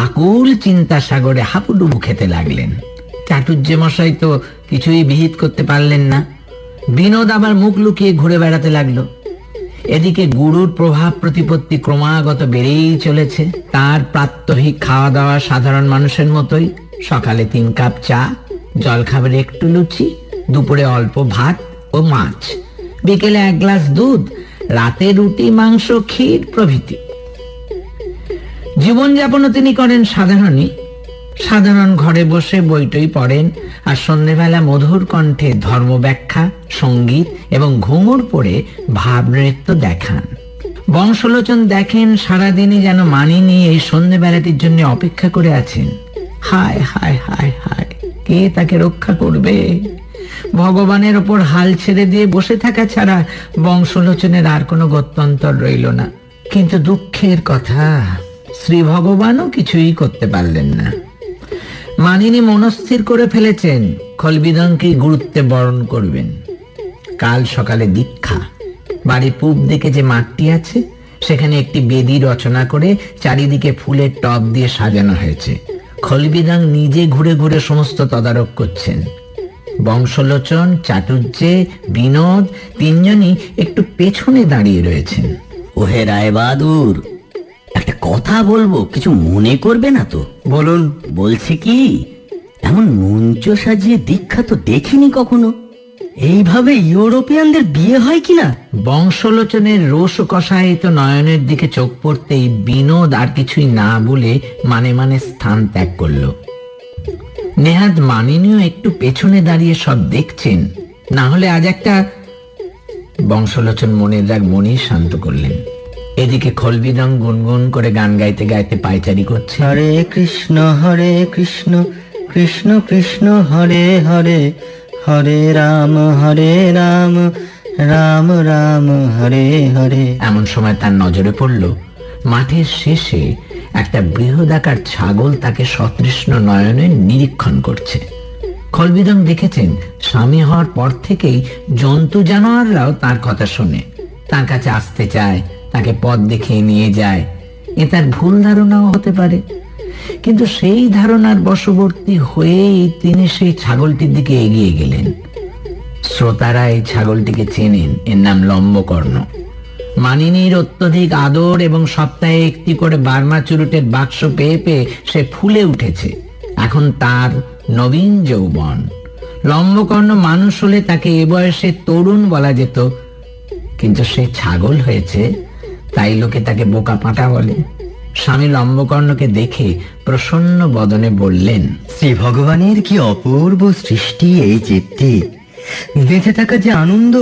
আকুল চিন্তা সাগরে হাবুডুবু খেতে লাগলেন। চাটুর্য মশাই তো কিছুই বিহিত করতে পারলেন না। বিনোদ আবার মুখ লুকিয়ে ঘুরে বেড়াতে লাগলো। এদিকে গুরুর প্রভাব প্রতিপত্তি ক্রমাগত বেড়েই চলেছে। তার প্রাত্যহিক খাওয়া দাওয়া সাধারণ মানুষের মতোই। সকালে 3 কাপ চা, জলখাবারে একটু লুচি, দুপুরে অল্প ভাত ও মাছ, বিকেলে 1 গ্লাস দুধ, রাতে রুটি, মাংস, ক্ষীর প্রভৃতি। জীবনযাপনও তিনি করেন সাধারণই। সাধারণ ঘরে বসে বইটই পড়েন আর সন্ধ্যেবেলা মধুর কণ্ঠে ধর্ম ব্যাখ্যা, সঙ্গীত এবং ঘুঙুর পড়ে ভাবনৃত্য দেখান। বংশলোচন দেখেন সারাদিনই যেন মানিনী এই সন্ধ্যেবেলাটির জন্য অপেক্ষা করে আছেন। হায় হায় হায় হায়, কে তাকে রক্ষা করবে? ভগবানের ওপর হাল ছেড়ে দিয়ে বসে থাকা ছাড়া বংশলোচনের আর কোনো গত্যন্তর রইল না। কিন্তু দুঃখের কথা, শ্রী ভগবানও কিছুই করতে পারলেন না। মানিনী মনস্থির করে ফেলেছেন খলবিদংকে গুরুত্বে বরণ করবেন। কাল সকালে দীক্ষা। বাড়ির পূব দিকে যে মাঠটি আছে সেখানে একটি বেদি রচনা করে চারিদিকে ফুলের টব দিয়ে সাজানো হয়েছে। খলবিদং নিজে ঘুরে ঘুরে সমস্ত তদারক করছেন। বংশলোচন, চাটুর্যে, বিনোদ 3 জনই একটু পেছনে দাঁড়িয়ে রয়েছেন। ওহে রায় বাহাদুর, একটা কথা বলবো, কিছু মনে করবে না তো? বলুন। বলছি কি, এমন মঞ্চ সাজিয়ে দীক্ষা তো দেখিনি কখনো। এইভাবে ইউরোপিয়ানদের বিয়ে হয় কিনা? বংশলোচনের রোষ কষায়িত নয়নের দিকে চোখ পড়তেই বিনোদ আর কিছুই না বলে মানে মানে স্থান ত্যাগ করল। নেহাত মানিনীও একটু পেছনে দাঁড়িয়ে সব দেখছেন, না হলে আজ একটা। বংশলোচন মনের রাগ মনেই শান্ত করলেন। এদিকে খলবিদং গুনগুন করে গান গাইতে গাইতে পায়চারি করছে। হরে কৃষ্ণ কৃষ্ণ কৃষ্ণ হরে হরে, হরে রাম রাম রাম হরে হরে। এমন সময় তার নজরে পড়ল মাঠের শেষে একটা বৃহদাকার ছাগল তাকে সতৃষ্ণ নয়নে নিরীক্ষণ করছে। খলবিদং দেখেছেন স্বামী হওয়ার পর থেকেই জন্তু জানোয়াররাও তার কথা শোনে, তার কাছে আসতে চায়, তাকে পথ দেখিয়ে নিয়ে যায়। এ তার ভুল ধারণাও হতে পারে, কিন্তু সেই ধারণার বশবর্তী হয়েই তিনি সেই ছাগলটির দিকে এগিয়ে গেলেন। শ্রোতারা এই ছাগলটিকে চেনেন, এর নাম লম্বকর্ণ। মানিনীর অত্যধিক আদর এবং সপ্তাহে একটি করে বার্মা চুরুটের বাক্স পেয়ে পেয়ে সে ফুলে উঠেছে। এখন তার নবীন যৌবন। লম্বকর্ণ মানুষ হলে তাকে এ বয়সে তরুণ বলা যেত, কিন্তু সে ছাগল হয়েছে তাই লোকে তাকে বোকা পাঁটা বলে। স্বামী লম্বকর্ণকে দেখে প্রসন্ন বদনে বললেন, শ্রী ভগবানের কি অপূর্ব সৃষ্টি এই জীবটি। বেঁচে থাকা যে আনন্দ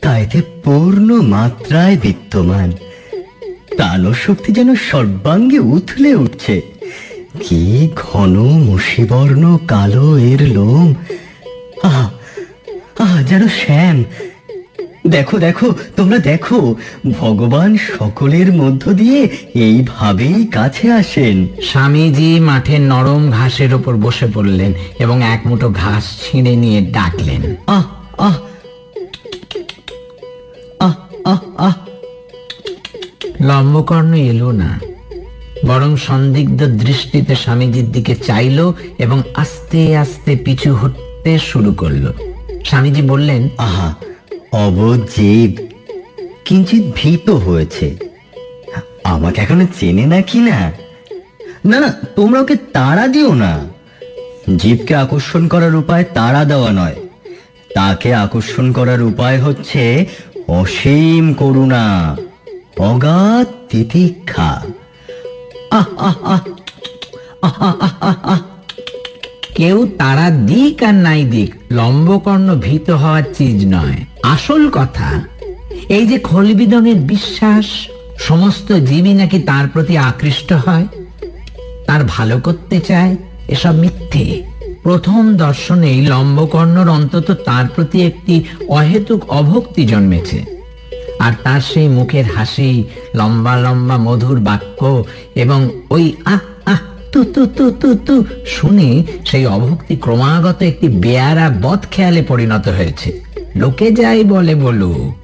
তা এতে পূর্ণ মাত্রায় বিদ্যমান। প্রাণশক্তি যেন সর্বাঙ্গে উথলে উঠছে। কি ঘন মসিবর্ণ কালো এর লোম, যেন শ্যাম। দেখো দেখো, তোমরা দেখো, ভগবান সকলের মধ্য দিয়ে এইভাবেই কাছে আসেন। স্বামীজি মাঠের নরম ঘাসের ওপর বসে পড়লেন এবং এক মুঠো ঘাস ছিঁড়ে নিয়ে ডাকলেন, আহ আহ আহ আহ আহ। লম্বকর্ণ এলো না, বরং সন্দিগ্ধ দৃষ্টিতে স্বামীজির দিকে চাইল এবং আস্তে আস্তে পিছু হটতে শুরু করলো। স্বামীজি বললেন, আহা, অবোধ জীব কিঞ্চিত ভীত হয়েছে। আমাকে এখনো চেনে না কি না? না না, তোমরা ওকে তাড়া দিও না। জীবকে আকর্ষণ করার উপায় তাড়া দেওয়া নয়, তাকে আকর্ষণ করার উপায় হচ্ছে অসীম করুণা, অগাধ তিতিক্ষা। আহ আহ আহ আহ আহ আহ আহ। কেউ তারা দিক আর নাই দিক, লম্বকর্ণ ভীত হওয়ার চিজ নয়। আসল কথা এই যে খলবিদংয়ের বিশ্বাস সমস্ত জীবই নাকি তার প্রতি আকৃষ্ট হয়, তার ভালো করতে চায়, এসব মিথ্যে। প্রথম দর্শনেই লম্বকর্ণর অন্তত তার প্রতি একটি অহেতুক অভক্তি জন্মেছে। আর তার সেই মুখের হাসি, লম্বা লম্বা মধুর বাক্য এবং ওই আহ আহ তু তু তু তু তু শুনে সেই অভক্তি ক্রমাগত একটি বেয়ারা বদ খেয়ালে পরিণত হয়েছে। লোকে যাই বলে বলুক,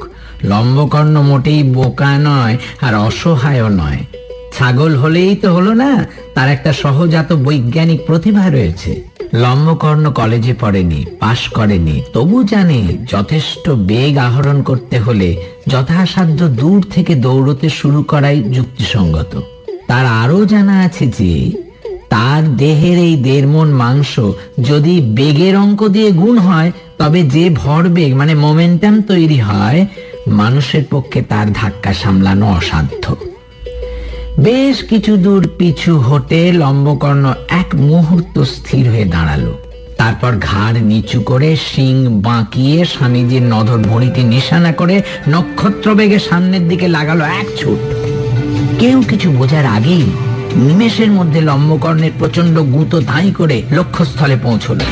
লম্বকর্ণ মোটেই বোকা নয় আর অসহায়ও নয়। ছাগল হলেই তো হলো না, তার একটা সহজাত বৈজ্ঞানিক প্রতিভা রয়েছে। লম্বকর্ণ কলেজে পড়েনি, পাশ করেনি, তবু জানে যথেষ্ট বেগ আহরণ করতে হলে যথাসাধ্য দূর থেকে দৌড়তে শুরু করাই যুক্তিসঙ্গত। তার আরো জানা আছে যে তার দেহের এই 1.5 মণ মাংস যদি বেগের অঙ্ক দিয়ে গুণ হয়, তবে যে ভরবেগ মানে মোমেন্টাম তৈরি হয়, মানুষের পক্ষে তার ধাক্কা সামলানো অসাধ্য। বেশ কিছু দূর পিছু হটে লম্বকর্ণ এক মুহূর্ত স্থির হয়ে দাঁড়ালো। তারপর ঘাড় নিচু করে শিং বাঁকিয়ে স্বামীজির নধর ভড়িটি নিশানা করে নক্ষত্র বেগে সামনের দিকে লাগালো এক ছুট। কেউ কিছু বোঝার আগেই নিমেষের মধ্যে লম্বকর্ণের প্রচন্ড গুঁতো ধাই করে লক্ষ্যস্থলে পৌঁছলো।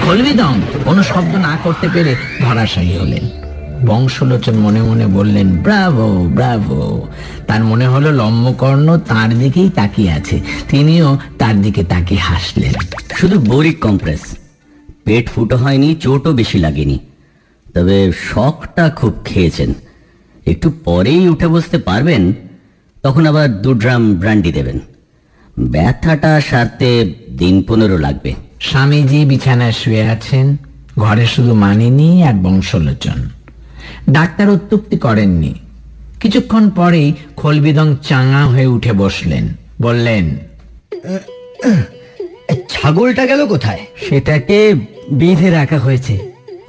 খলবিদং কোনো শব্দ না করতে পেরে ধরাশায়ী হলেন। বংশলোচন মনে মনে বললেন, ব্রাভো ব্রাভো। তার মনে হলো লম্বকর্ণ তার দিকেই তাকিয়ে আছে, তিনিও তার দিকে তাকিয়ে হাসলেন। শুধু বোরিক কম্প্রেস, পেট ফুটো হয়নি, চোটও বেশি লাগেনি, তবে শখটা খুব খেয়েছেন। একটু পরেই উঠে বসতে পারবেন, তখন আবার 2 ড্রাম ব্র্যান্ডি দেবেন। ব্যথাটা সারতে 1 দিন 15 লাগবে। স্বামীজি বিছানায় শুয়ে আছেন, ঘরে শুধু মানিনী আর বংশলোচন। ডাক্তার অত্যুক্তি করেননি। কিছুক্ষণ পরেই খলবিদং চাঙা হয়ে উঠে বসলেন, বললেন, ছাগলটা গেল কোথায়? সেটাকে বেঁধে রাখা হয়েছে,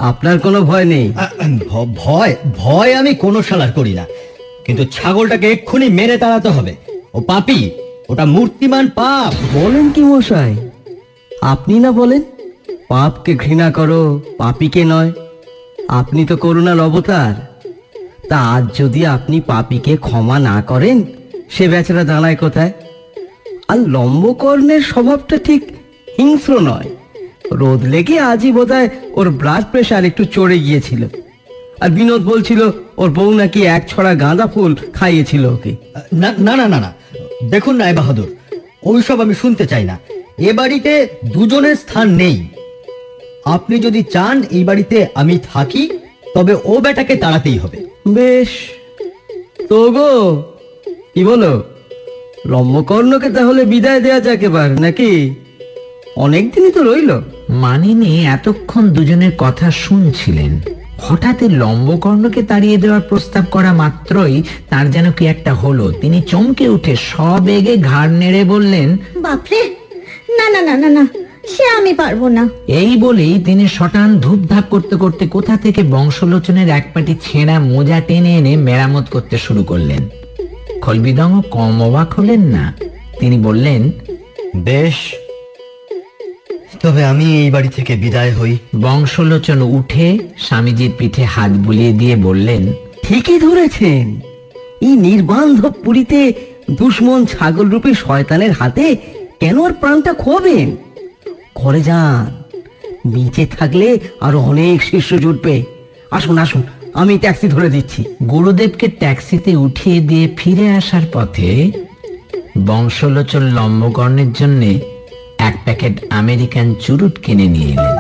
আপনার কোনো ভয় নেই। ভয় ভয় আমি কোনো শালার করি না, কিন্তু ছাগলটাকে এক্ষুনি মেরে তাড়াতে হবে। ও পাপী, ওটা মূর্তিমান পাপ। বলেন কি মশাই? আপনি না বলেন পাপকে ঘৃণা করো, পাপীকে নয়। আপনি তো করুণার অবতার। তা আজ যদি আপনি পাপীকে ক্ষমা না করেন, সে বেচারা দাঁড়ায় কোথায়? আর লম্বকর্ণের স্বভাবটা ঠিক হিংস্র নয়। রোদ লেগে আজই বোধহয় ওর ব্লাড প্রেশার একটু চড়ে গিয়েছিল। আর বিনোদ বলছিল ওর বউ নাকি এক ছড়া গাঁদা ফুল খাইয়েছিল ওকে। না না না না না, দেখুন রায় বাহাদুর, ওইসব আমি শুনতে চাই না। এ বাড়িতে দুজনের স্থান নেই। আপনি যদি চান এই বাড়িতে আমি থাকি, তবে ও বেটাকে তাড়াতেই হবে। বেশ তো গো, কি বলো? লম্বকর্ণকে তাহলে বিদায় দেয়া যাক এবার, নাকি? অনেকদিনই তো রইলো। মানিনী এতক্ষণ দুজনের কথা শুনছিলেন। হঠাৎ লম্বকর্ণকে তাড়িয়ে দেওয়ার প্রস্তাব করা মাত্রই তার যেন কি একটা হলো। তিনি চমকে উঠে সবেগে ঘাড় নেড়ে বললেন, বাপরে, না না না না না, সে আমি পারবো না। এই বলেই তিনি শটান ধূপধাপ করতে করতে কোথা থেকে বংশলোচনের এক পাটি ছেঁড়া মোজা টেনে এনে মেরামত করতে শুরু করলেন। খলবিদং কম অবাক হলেন না। তিনি বললেন, বেশ, তবে আমি এই বাড়ি থেকে বিদায় হই। বংশলোচন উঠে স্বামীজির পিঠে হাত বুলিয়ে দিয়ে বললেন, ঠিকই ধরেছেন। এই নির্বান্ধব পুরীতে দুশ্মন ছাগল রূপী শয়তানের হাতে কেন আর প্রাণটা খোয়াবেন? ঘরে যান, বেঁচে থাকলে আরো অনেক শিষ্য জুটবে। আসুন আসুন, আমি ট্যাক্সি ধরে দিচ্ছি। গুরুদেবকে ট্যাক্সিতে উঠিয়ে দিয়ে ফিরে আসার পথে বংশলোচন লম্বকর্ণের জন্য এক প্যাকেট আমেরিকান চুরুট কিনে নিয়ে এলেন।